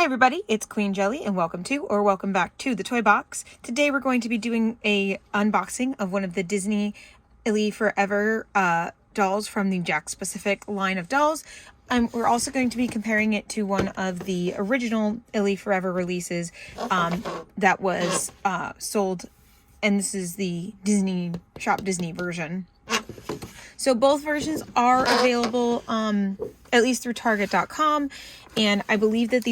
Hi everybody, it's Queen Jelly and welcome back to the Toy Box. Today we're going to be doing a unboxing of one of the Disney Illy Forever dolls from the Jakks Pacific line of dolls. We're also going to be comparing it to one of the original Illy Forever releases that was sold, and this is the Shop Disney version. So both versions are available at least through Target.com, and I believe that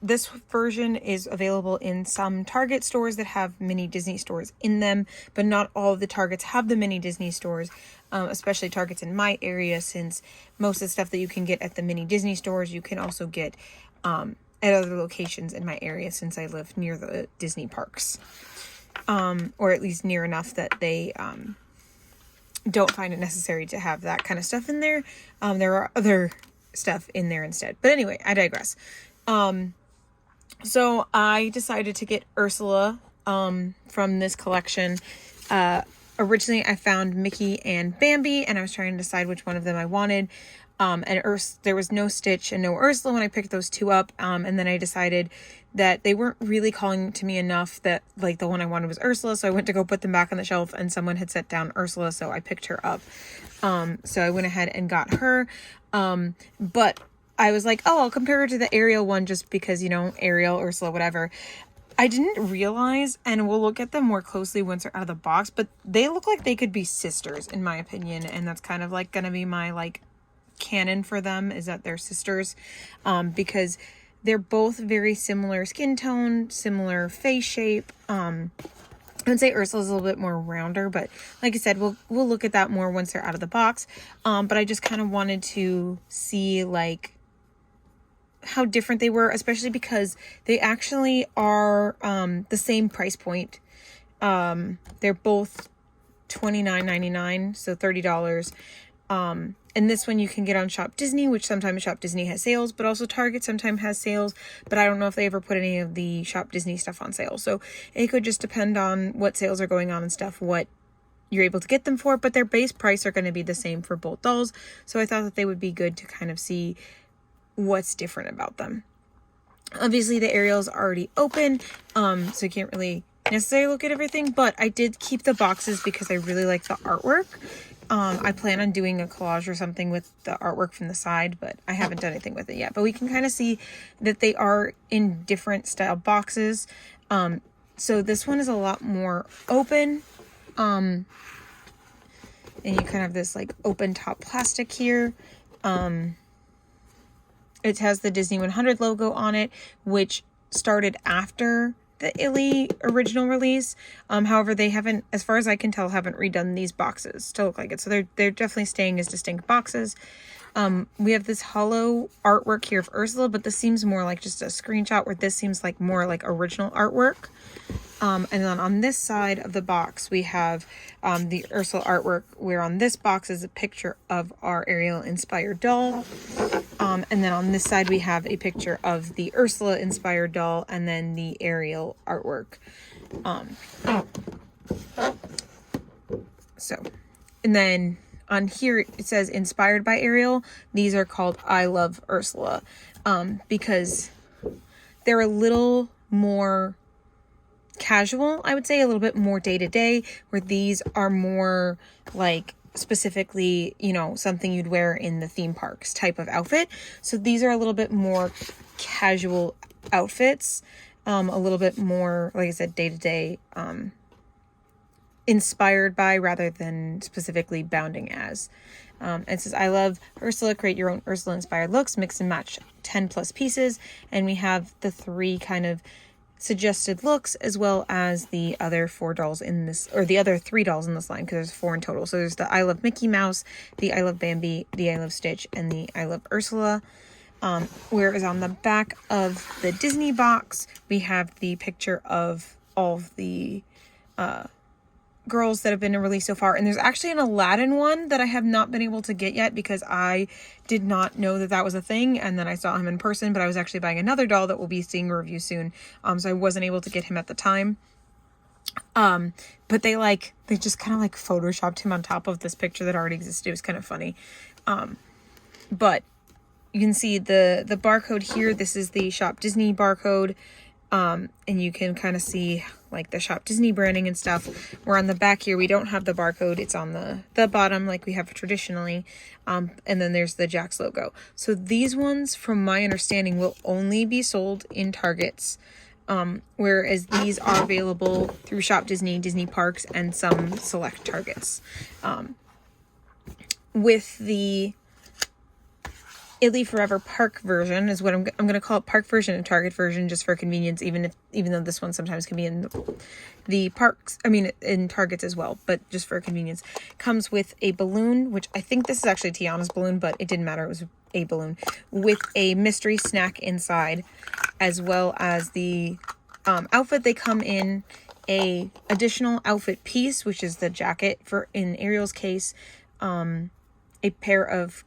this version is available in some Target stores that have mini Disney stores in them, but not all of the Targets have the mini Disney stores, especially Targets in my area, since most of the stuff that you can get at the mini Disney stores you can also get at other locations in my area, since I live near the Disney parks, or at least near enough that they don't find it necessary to have that kind of stuff in there. There are other stuff in there instead. But anyway, I digress. So I decided to get Ursula from this collection. Originally, I found Mickey and Bambi, and I was trying to decide which one of them I wanted. There was no Stitch and no Ursula when I picked those two up. And then I decided that they weren't really calling to me enough that like the one I wanted was Ursula. So I went to go put them back on the shelf and someone had set down Ursula. So I picked her up. So I went ahead and got her. But I was like, oh, I'll compare her to the Ariel one just because, you know, Ariel, Ursula, whatever. I didn't realize, and we'll look at them more closely once they're out of the box, but they look like they could be sisters in my opinion. And that's kind of like going to be my like canon for them, is that they're sisters, because they're both very similar skin tone, similar face shape. I would say Ursula's a little bit more rounder, but like I said, we'll look at that more once they're out of the box. But I just kind of wanted to see like how different they were, especially because they actually are the same price point. They're both $29.99, so $30. And this one you can get on Shop Disney, which sometimes Shop Disney has sales, but also Target sometimes has sales, but I don't know if they ever put any of the Shop Disney stuff on sale. So it could just depend on what sales are going on and stuff, what you're able to get them for, but their base price are going to be the same for both dolls. So I thought that they would be good to kind of see what's different about them. Obviously the Ariel's already open, so you can't really necessarily look at everything, but I did keep the boxes because I really like the artwork. I plan on doing a collage or something with the artwork from the side, but I haven't done anything with it yet. But we can kind of see that they are in different style boxes. So this one is a lot more open. And you kind of have this like open top plastic here. It has the Disney 100 logo on it, which started after the Illy original release. However, they haven't, as far as I can tell, haven't redone these boxes to look like it. So they're definitely staying as distinct boxes. We have this hollow artwork here of Ursula, but this seems more like just a screenshot, where this seems like more like original artwork. And then on this side of the box, we have the Ursula artwork, where on this box is a picture of our Ariel inspired doll. And then on this side, we have a picture of the Ursula inspired doll and then the Ariel artwork. And then on here, it says inspired by Ariel. These are called I Love Ursula, because they're a little more casual, I would say, a little bit more day-to-day, where these are more like specifically, you know, something you'd wear in the theme parks type of outfit. So these are a little bit more casual outfits, a little bit more, like I said, day-to-day, inspired by rather than specifically bounding as. It says, I love Ursula, create your own Ursula inspired looks, mix and match 10 plus pieces. And we have the three kind of suggested looks, as well as the other four dolls in this, or the other three dolls in this line, because there's four in total. So there's the I Love Mickey Mouse, the I Love Bambi, the I Love Stitch, and the I Love Ursula. Whereas on the back of the Disney box, we have the picture of all of the girls that have been released so far. And there's actually an Aladdin one that I have not been able to get yet because I did not know that that was a thing. And then I saw him in person, but I was actually buying another doll that we'll be seeing a review soon. So I wasn't able to get him at the time. But they just kind of like photoshopped him on top of this picture that already existed. It was kind of funny. But you can see the barcode here. This is the Shop Disney barcode. And you can kind of see like the Shop Disney branding and stuff. Where on the back here, we don't have the barcode. It's on the bottom like we have traditionally. And then there's the Jax logo. So these ones, from my understanding, will only be sold in Targets. Whereas these are available through Shop Disney, Disney Parks, and some select Targets. With the Italy Forever Park version is what I'm going to call it, Park version and Target version, just for convenience, even though this one sometimes can be in the parks, in Targets as well, but just for convenience. Comes with a balloon, which I think this is actually Tiana's balloon, but it didn't matter, it was a balloon, with a mystery snack inside, as well as the outfit. They come in a additional outfit piece, which is the jacket, for in Ariel's case, a pair of,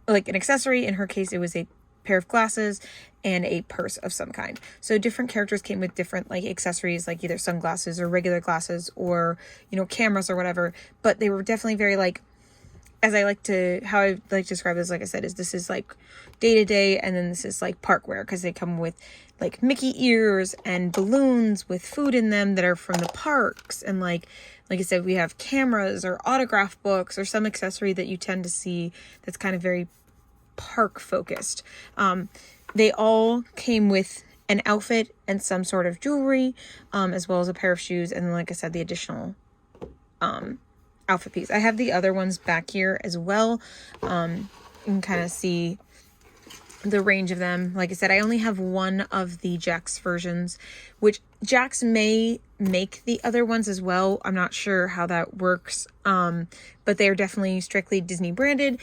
like an accessory. In her case, it was a pair of glasses and a purse of some kind. So different characters came with different like accessories, like either sunglasses or regular glasses or, cameras or whatever. But they were definitely very like, how I like to describe this, like I said, is this is like day to day, and then this is like park wear, because they come with like Mickey ears and balloons with food in them that are from the parks, and like I said, we have cameras or autograph books or some accessory that you tend to see that's kind of very park focused. They all came with an outfit and some sort of jewelry, as well as a pair of shoes, and like I said, the additional outfit piece. I have the other ones back here as well. You can kind of see the range of them. Like I said, I only have one of the Jax versions, which Jax may make the other ones as well. I'm not sure how that works, but they're definitely strictly Disney branded.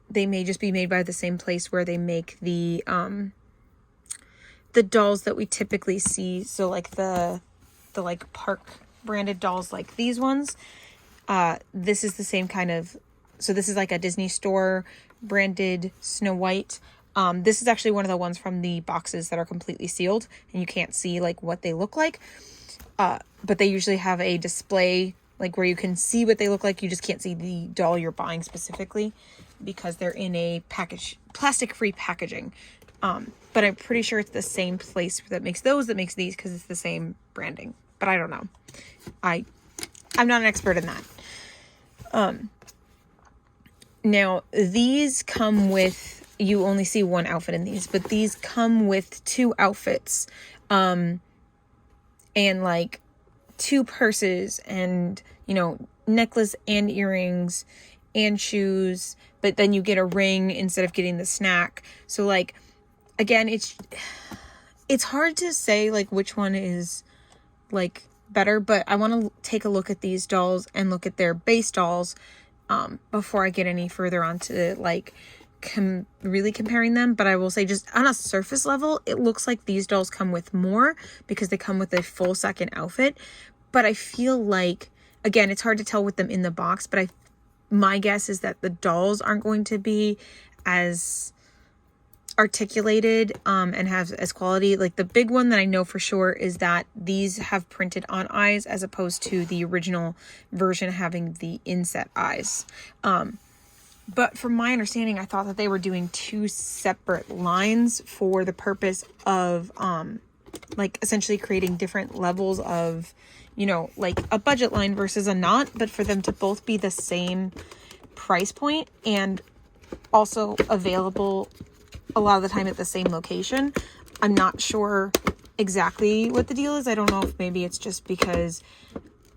They may just be made by the same place where they make the dolls that we typically see. So like the like park branded dolls, like these ones. This is the same kind of, so this is like a Disney store branded Snow White. This is actually one of the ones from the boxes that are completely sealed and you can't see like what they look like. But they usually have a display like where you can see what they look like. You just can't see the doll you're buying specifically because they're in a plastic-free packaging. But I'm pretty sure it's the same place that makes those that makes these, because it's the same branding. But I don't know. I'm not an expert in that. Now these come with, you only see one outfit in these, but these come with 2 outfits, and like 2 purses and, necklace and earrings and shoes, but then you get a ring instead of getting the snack. So like, again, it's hard to say like which one is like better, but I want to take a look at these dolls and look at their base dolls before I get any further onto like really comparing them. But I will say, just on a surface level, it looks like these dolls come with more because they come with a full second outfit. But I feel like, again, it's hard to tell with them in the box, but my guess is that the dolls aren't going to be as articulated and have as quality. Like the big one that I know for sure is that these have printed on eyes as opposed to the original version having the inset eyes. But from my understanding, I thought that they were doing 2 separate lines for the purpose of like essentially creating different levels of, like a budget line versus a not, but for them to both be the same price point and also available a lot of the time at the same location. I'm not sure exactly what the deal is. I don't know if maybe it's just because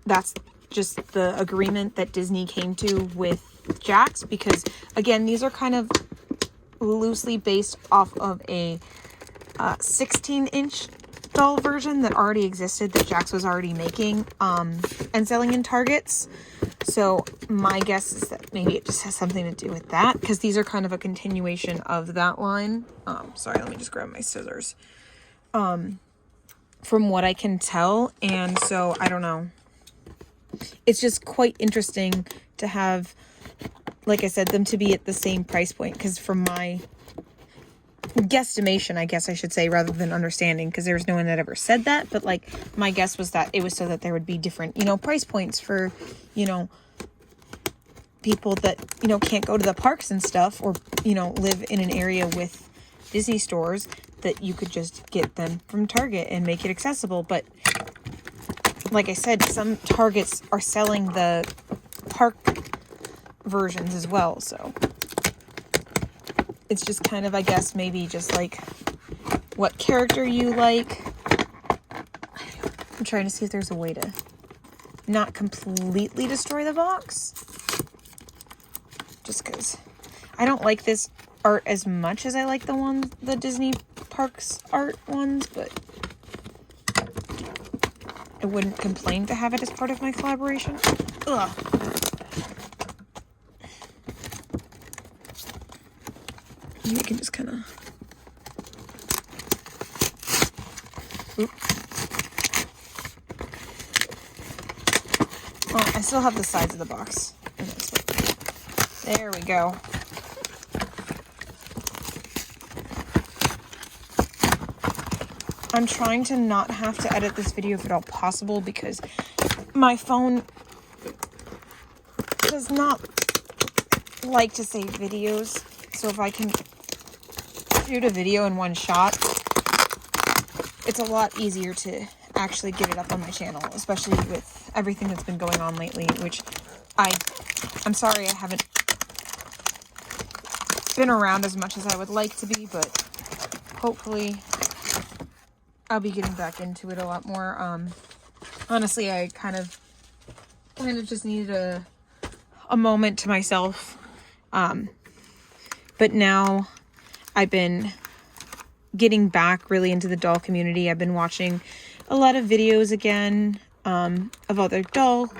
that's just the agreement that Disney came to with Jax, because again, these are kind of loosely based off of a 16-inch doll version that already existed, that Jax was already making and selling in Targets. So my guess is that maybe it just has something to do with that, because these are kind of a continuation of that line. Sorry, let me just grab my scissors. From what I can tell, and so I don't know. It's just quite interesting to have, like I said, them to be at the same price point, because from my guesstimation, I guess I should say, rather than understanding, because there was no one that ever said that, but like my guess was that it was so that there would be different, price points for, people that, you know, can't go to the parks and stuff, or, you know, live in an area with Disney stores, that you could just get them from Target and make it accessible. But like I said, some Targets are selling the park versions as well, so it's just kind of, I guess, maybe just like what character you like. I'm trying to see if there's a way to not completely destroy the box, just because I don't like this art as much as I like the Disney Parks art ones, but I wouldn't complain to have it as part of my collaboration. Ugh. You can just kind of... Well, I still have the sides of the box. There we go. I'm trying to not have to edit this video if at all possible, because my phone does not like to save videos. So if I can shoot a video in one shot, it's a lot easier to actually get it up on my channel, especially with everything that's been going on lately, which I'm sorry I haven't been around as much as I would like to be, but hopefully I'll be getting back into it a lot more. Honestly, I kind of just needed a moment to myself. But now I've been getting back really into the doll community. I've been watching a lot of videos again, of other doll,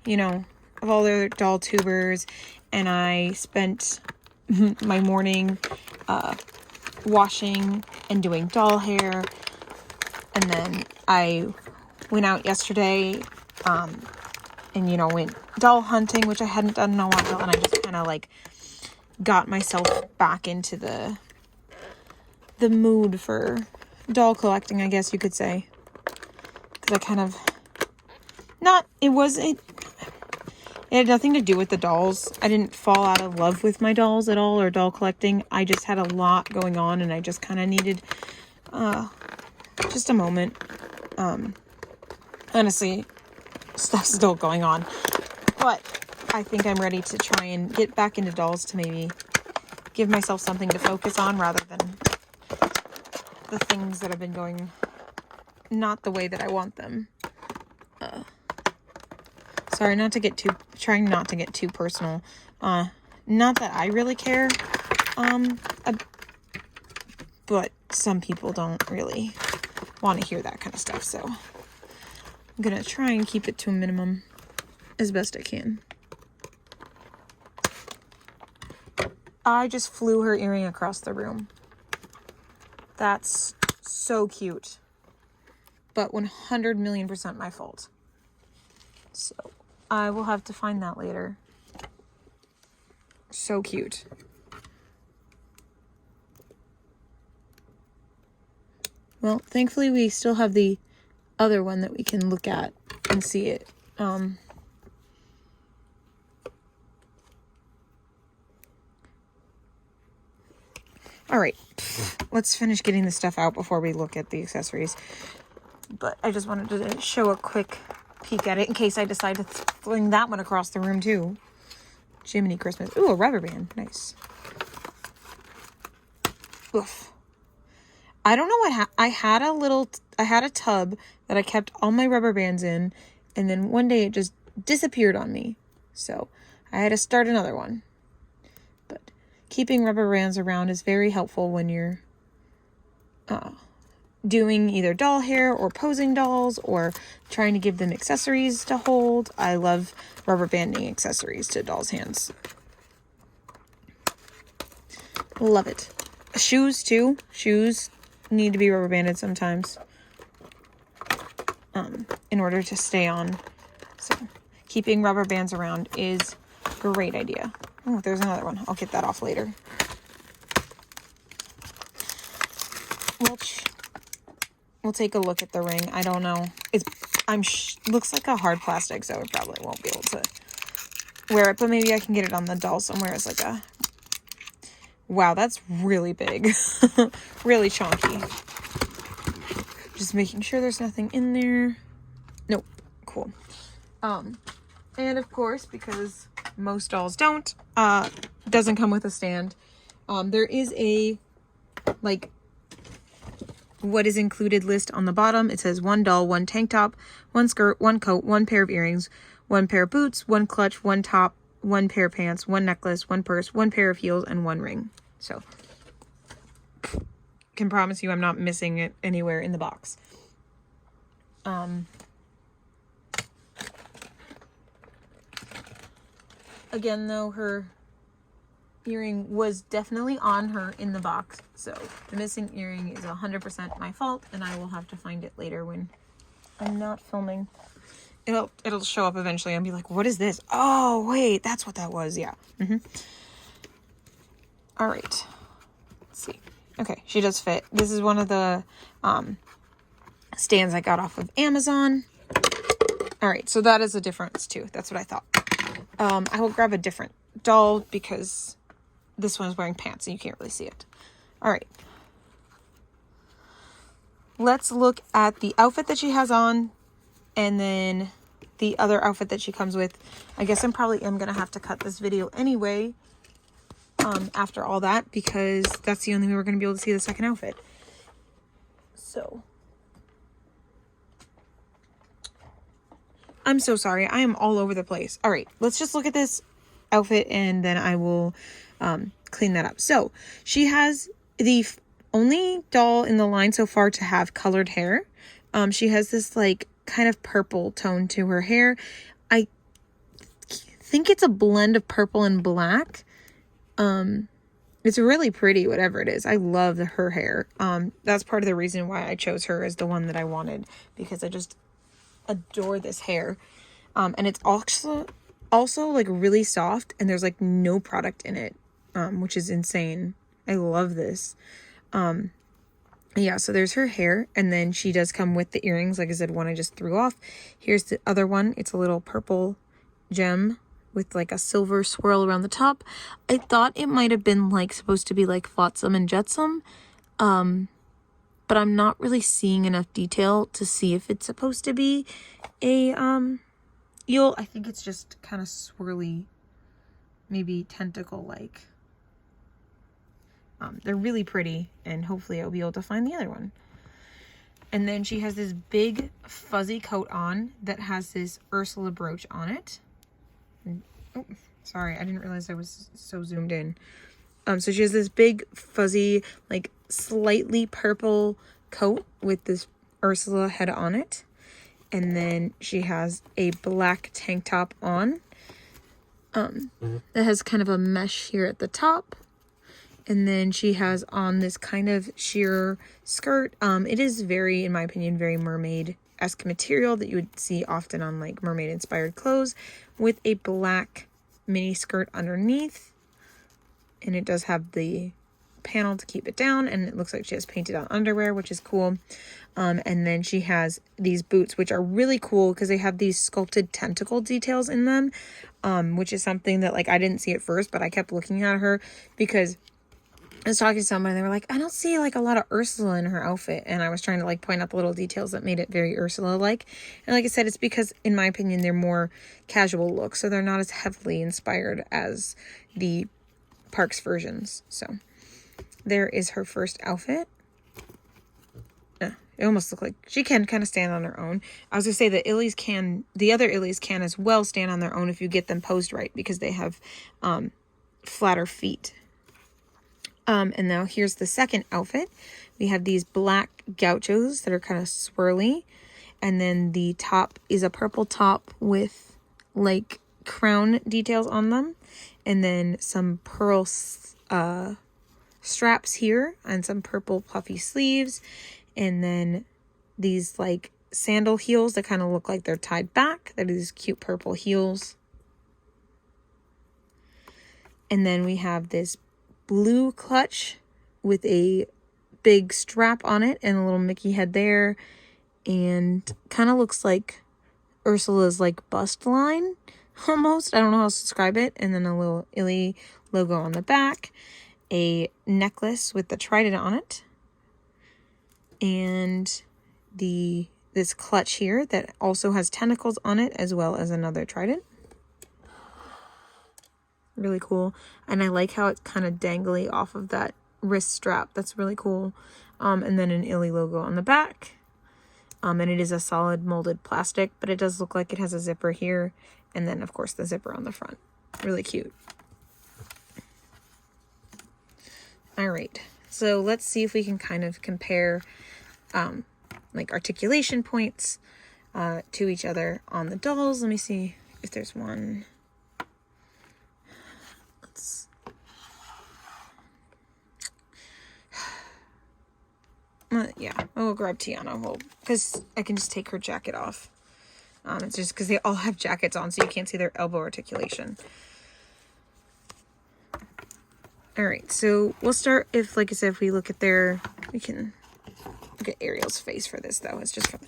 of all their doll tubers. And I spent my morning, washing and doing doll hair. And then I went out yesterday, and, went doll hunting, which I hadn't done in a while. And I just kind of got myself back into the mood for doll collecting, I guess you could say. Because it had nothing to do with the dolls. I didn't fall out of love with my dolls at all, or doll collecting. I just had a lot going on, and I just kind of needed, just a moment. Honestly, stuff's still going on, but I think I'm ready to try and get back into dolls to maybe give myself something to focus on rather than the things that have been going not the way that I want them. Sorry, trying not to get too personal. Not that I really care, but some people don't really want to hear that kind of stuff, so I'm gonna try and keep it to a minimum as best I can. I just flew her earring across the room. That's so cute, but 100,000,000% my fault. So I will have to find that later. So cute. Well, thankfully we still have the other one that we can look at and see it. All right, let's finish getting the stuff out before we look at the accessories. But I just wanted to show a quick peek at it in case I decide to fling that one across the room too. Jiminy Christmas. Ooh, a rubber band. Nice. Oof. I don't know what I had a tub that I kept all my rubber bands in, and then one day it just disappeared on me. So I had to start another one. But keeping rubber bands around is very helpful when you're doing either doll hair or posing dolls or trying to give them accessories to hold. I love rubber banding accessories to dolls' hands. Love it. Shoes too. Shoes need to be rubber banded sometimes in order to stay on. So keeping rubber bands around is a great idea. Oh, there's another one. I'll get that off later. We'll take a look at the ring. I don't know. Looks like a hard plastic, so I probably won't be able to wear it, but maybe I can get it on the doll somewhere as like a... Wow, that's really big. Really chunky. Just making sure there's nothing in there. Nope. Cool. And of course, because most dolls don't, doesn't come with a stand. There is a, like, what is included list on the bottom. It says 1 doll, 1 tank top, 1 skirt, 1 coat, 1 pair of earrings, 1 pair of boots, 1 clutch, 1 top, 1 pair of pants, 1 necklace, 1 purse, 1 pair of heels, and 1 ring. So, can promise you I'm not missing it anywhere in the box. Again, though, her earring was definitely on her in the box, so the missing earring is 100% my fault, and I will have to find it later when I'm not filming. It'll show up eventually and be like, what is this? Oh, wait, that's what that was. Yeah. All right. Let's see. Okay, she does fit. This is one of the stands I got off of Amazon. All right, so that is a difference too. That's what I thought. I will grab a different doll because this one is wearing pants and you can't really see it. All right. Let's look at the outfit that she has on and then the other outfit that she comes with. I guess I'm probably going to have to cut this video anyway after all that because that's the only way we're going to be able to see the second outfit. So... I'm so sorry. I am all over the place. All right, let's just look at this outfit and then I will clean that up. So she has the only doll in the line so far to have colored hair. She has this like kind of purple tone to her hair. I think it's a blend of purple and black. It's really pretty, whatever it is. I love her hair. That's part of the reason why I chose her as the one that I wanted, because I just adore this hair. And it's also like really soft and there's like no product in it, which is insane. I love this. Yeah, so there's her hair, and then she does come with the earrings, like I said, one I just threw off. Here's the other one. It's a little purple gem with like a silver swirl around the top. I thought it might have been like supposed to be like Flotsam and Jetsam, but I'm not really seeing enough detail to see if it's supposed to be a eel. I think it's just kind of swirly, maybe tentacle-like. They're really pretty, and hopefully I'll be able to find the other one. And then she has this big fuzzy coat on that has this Ursula brooch on it. Oh, sorry, I didn't realize I was so zoomed in. So she has this big fuzzy, like slightly purple coat with this Ursula head on it. And then she has a black tank top on. That has kind of a mesh here at the top. And then she has on this kind of sheer skirt. It is very, in my opinion, very mermaid-esque material that you would see often on like mermaid-inspired clothes, with a black mini skirt underneath. And it does have the panel to keep it down, and it looks like she has painted on underwear, which is cool. And then she has these boots, which are really cool because they have these sculpted tentacle details in them, which is something that like I didn't see at first, but I kept looking at her because I was talking to someone and they were like, I don't see like a lot of Ursula in her outfit. And I was trying to like point out the little details that made it very Ursula-like. And like I said, it's because in my opinion, they're more casual looks. So they're not as heavily inspired as the Parks versions. So there is her first outfit. It almost looked like she can kind of stand on her own. I was gonna say the other Illies can as well stand on their own if you get them posed right, because they have flatter feet. And now here's the second outfit. We have these black gauchos that are kind of swirly. And then the top is a purple top with like crown details on them. And then some pearl straps here and some purple puffy sleeves. And then these like sandal heels that kind of look like they're tied back. They're these cute purple heels. And then we have this blue clutch with a big strap on it and a little Mickey head there, and kind of looks like Ursula's like bust line. almost. I don't know how to describe it. And then a little Illy logo on the back, a necklace with the trident on it, and this clutch here that also has tentacles on it, as well as another trident. Really cool. And I like how it's kind of dangly off of that wrist strap. That's really cool. And then an Illy logo on the back. And it is a solid molded plastic, but it does look like it has a zipper here. And then, of course, the zipper on the front. Really cute. All right. So let's see if we can kind of compare like articulation points to each other on the dolls. Let me see if there's one. Yeah, I'll grab Tiana, because I can just take her jacket off. It's just because they all have jackets on, so you can't see their elbow articulation. All right, so we'll start if, like I said, if we look at we can look at Ariel's face for this, though. It's just from...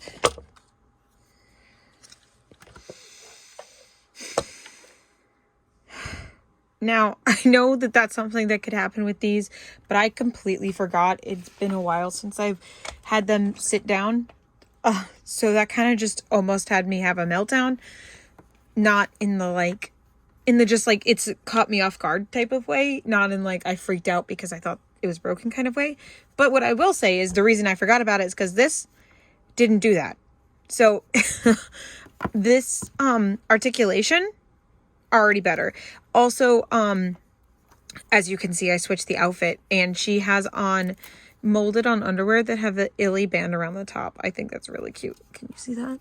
Now, I know that that's something that could happen with these, but I completely forgot. It's been a while since I've had them sit down. So that kind of just almost had me have a meltdown. Not in the just like, it's caught me off guard type of way. Not in like, I freaked out because I thought it was broken kind of way. But what I will say is the reason I forgot about it is because this didn't do that. So this articulation, already better. Also, as you can see, I switched the outfit, and she has on molded on underwear that have the Illy band around the top. I think that's really cute. Can you see that?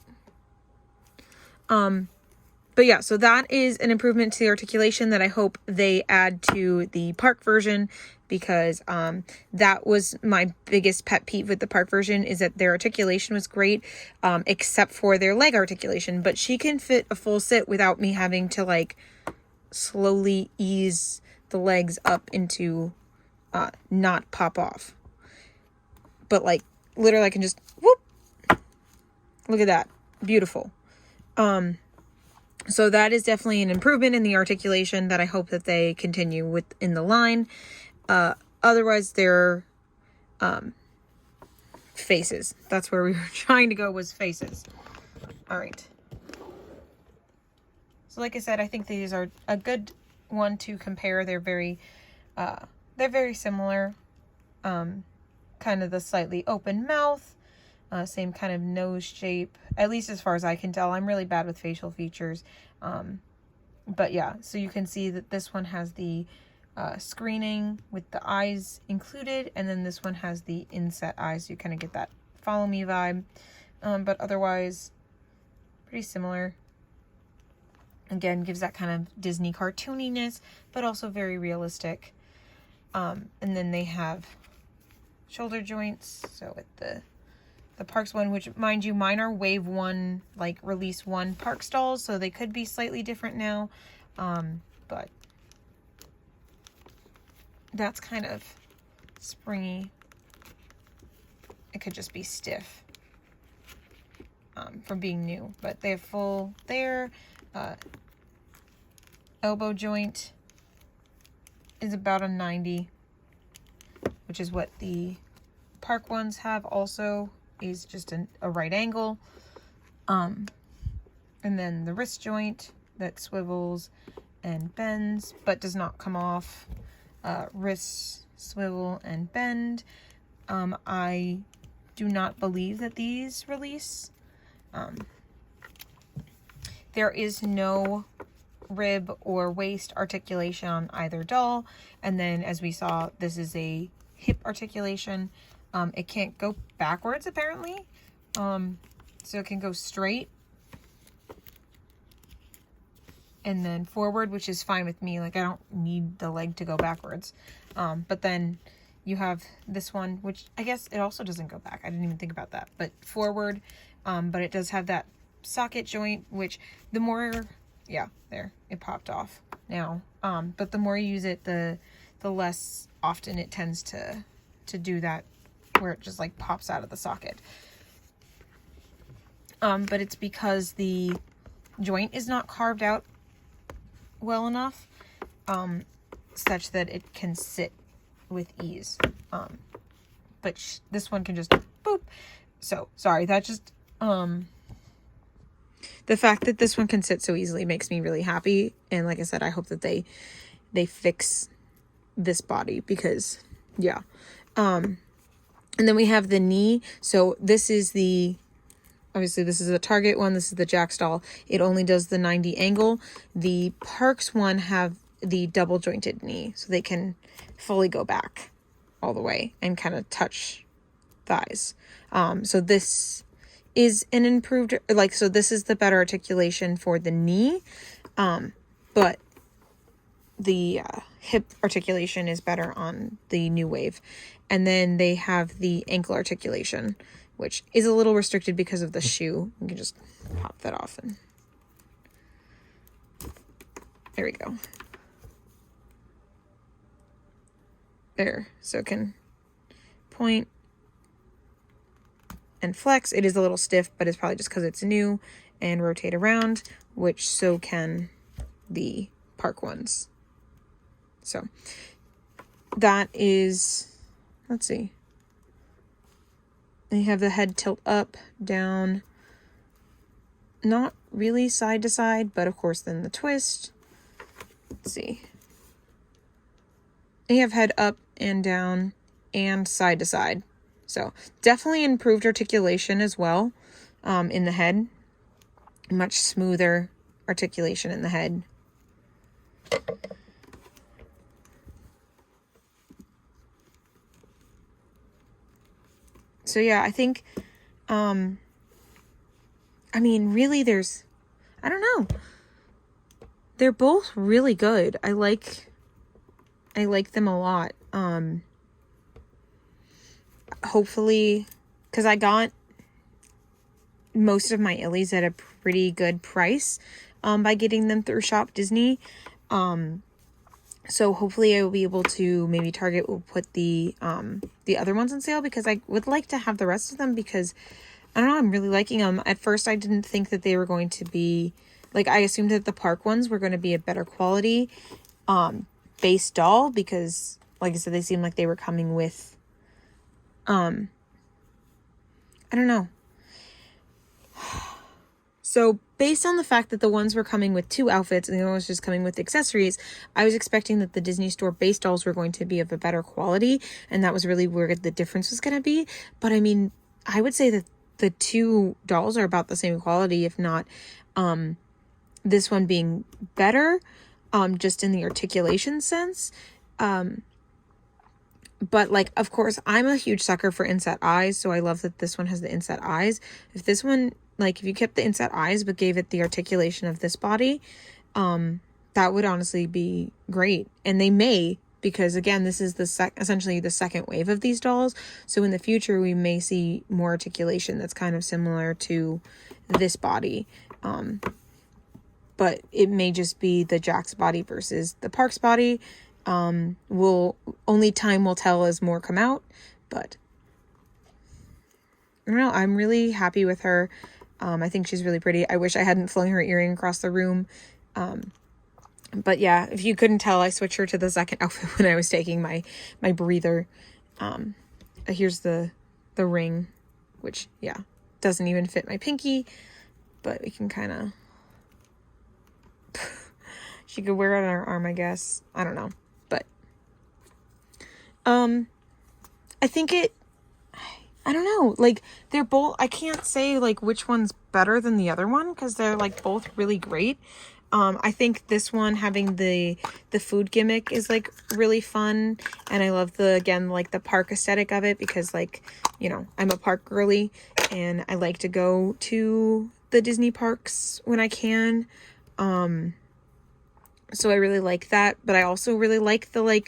But yeah, so that is an improvement to the articulation that I hope they add to the park version, because that was my biggest pet peeve with the park version, is that their articulation was great, except for their leg articulation. But she can fit a full sit without me having to like slowly ease the legs up into not pop off. But like literally I can just whoop. Look at that. Beautiful. So that is definitely an improvement in the articulation that I hope that they continue with in the line. Otherwise, their faces. That's where we were trying to go, was faces. All right. So like I said, I think these are a good one to compare. They're very similar. Kind of the slightly open mouth. Same kind of nose shape, at least as far as I can tell. I'm really bad with facial features. But yeah, so you can see that this one has the screening with the eyes included, and then this one has the inset eyes. You kind of get that follow me vibe. But otherwise, pretty similar. Again, gives that kind of Disney cartooniness, but also very realistic. And then they have shoulder joints. So with the Parks one, which mind you, mine are wave 1, like release 1 Parks dolls, so they could be slightly different now. But that's kind of springy. It could just be stiff from being new, but they have full there. Elbow joint is about a 90, which is what the park ones have also, is just a right angle. And then the wrist joint that swivels and bends but does not come off. Wrist swivel and bend. I do not believe that these release. There is no rib or waist articulation on either doll. And then, as we saw, this is a hip articulation. It can't go backwards, apparently. So it can go straight and then forward, which is fine with me. Like, I don't need the leg to go backwards. But then you have this one, which I guess it also doesn't go back. I didn't even think about that. But forward, but it does have that socket joint, which the more, yeah, there, it popped off now. But the more you use it, the less often it tends to do that, where it just like pops out of the socket. But it's because the joint is not carved out well enough, such that it can sit with ease. But this one can just boop. So sorry, that just, the fact that this one can sit so easily makes me really happy. And like I said, I hope that they fix this body, because yeah. And then we have the knee. So this is obviously this is a Target one. This is the Jax doll. It only does the 90 angle. The Parks one have the double jointed knee, so they can fully go back all the way and kind of touch thighs. So this is an improved, so this is the better articulation for the knee. But the hip articulation is better on the New Wave. And then they have the ankle articulation, which is a little restricted because of the shoe. You can just pop that off and there we go. There, so it can point and flex. It is a little stiff, but it's probably just because it's new, and rotate around, which so can the Park ones. So that is, let's see. They have the head tilt up, down, not really side to side, but of course then the twist. Let's see. They have head up and down and side to side. So definitely improved articulation as well, in the head. Much smoother articulation in the head. So yeah, I think, I mean, really I don't know. They're both really good. I like them a lot. Hopefully, because I got most of my Illies at a pretty good price, by getting them through Shop Disney. So hopefully I will be able to, maybe Target will put the other ones on sale, because I would like to have the rest of them, because I don't know, I'm really liking them. At first I didn't think that they were going to be, I assumed that the Park ones were going to be a better quality, base doll, because like I said, they seemed like they were coming with, I don't know. So based on the fact that the ones were coming with 2 outfits and the other was just coming with accessories, I was expecting that the Disney Store base dolls were going to be of a better quality, and that was really where the difference was going to be. But I mean, I would say that the 2 dolls are about the same quality, if not, this one being better, just in the articulation sense. But of course, I'm a huge sucker for inset eyes, so I love that this one has the inset eyes. If this one, if you kept the inset eyes but gave it the articulation of this body, that would honestly be great. And they may, because again, this is essentially the second wave of these dolls. So in the future, we may see more articulation that's kind of similar to this body. But it may just be the Jax body versus the Parks body. Only time will tell as more come out, but I don't know. I'm really happy with her. I think she's really pretty. I wish I hadn't flung her earring across the room. But yeah, if you couldn't tell, I switched her to the second outfit when I was taking my breather. Here's the ring, which, yeah, doesn't even fit my pinky, but we can kind of, she could wear it on her arm, I guess. I don't know. But, I think I don't know, they're both, I can't say, which one's better than the other one, because they're, both really great. I think this one, having the food gimmick is, really fun, and I love the park aesthetic of it, because, I'm a park girly, and I like to go to the Disney parks when I can, so I really like that, but I also really like the,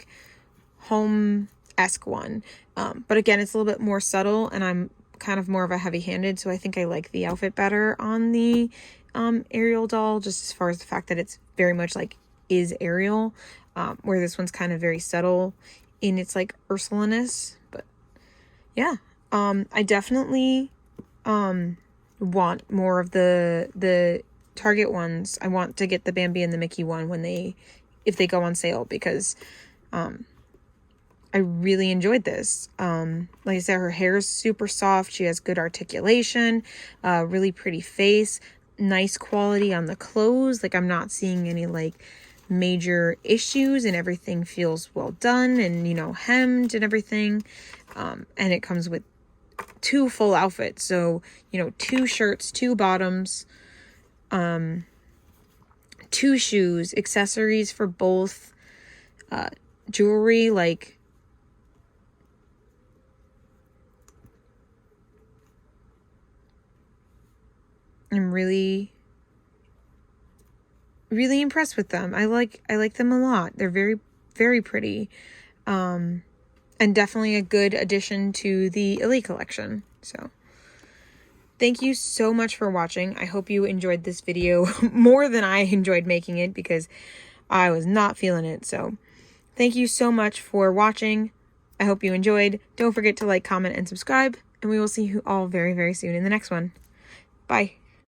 home-esque one. But again, it's a little bit more subtle, and I'm kind of more of a heavy-handed, so I think I like the outfit better on the Ariel doll, just as far as the fact that it's very much is Ariel, where this one's kind of very subtle in its Ursula-ness. But yeah, I definitely want more of the Target ones. I want to get the Bambi and the Mickey one if they go on sale, because I really enjoyed this. Like I said, her hair is super soft. She has good articulation, really pretty face, nice quality on the clothes. Like, I'm not seeing any like major issues, and everything feels well done and, you know, hemmed and everything. And it comes with 2 full outfits. So, you know, 2 shirts, 2 bottoms, 2 shoes, accessories for both, jewelry, like, I'm really, really impressed with them. I like them a lot. They're very, very pretty. And definitely a good addition to the Elite collection. So thank you so much for watching. I hope you enjoyed this video more than I enjoyed making it, because I was not feeling it. So thank you so much for watching. I hope you enjoyed. Don't forget to like, comment, and subscribe, and we will see you all very, very soon in the next one. Bye.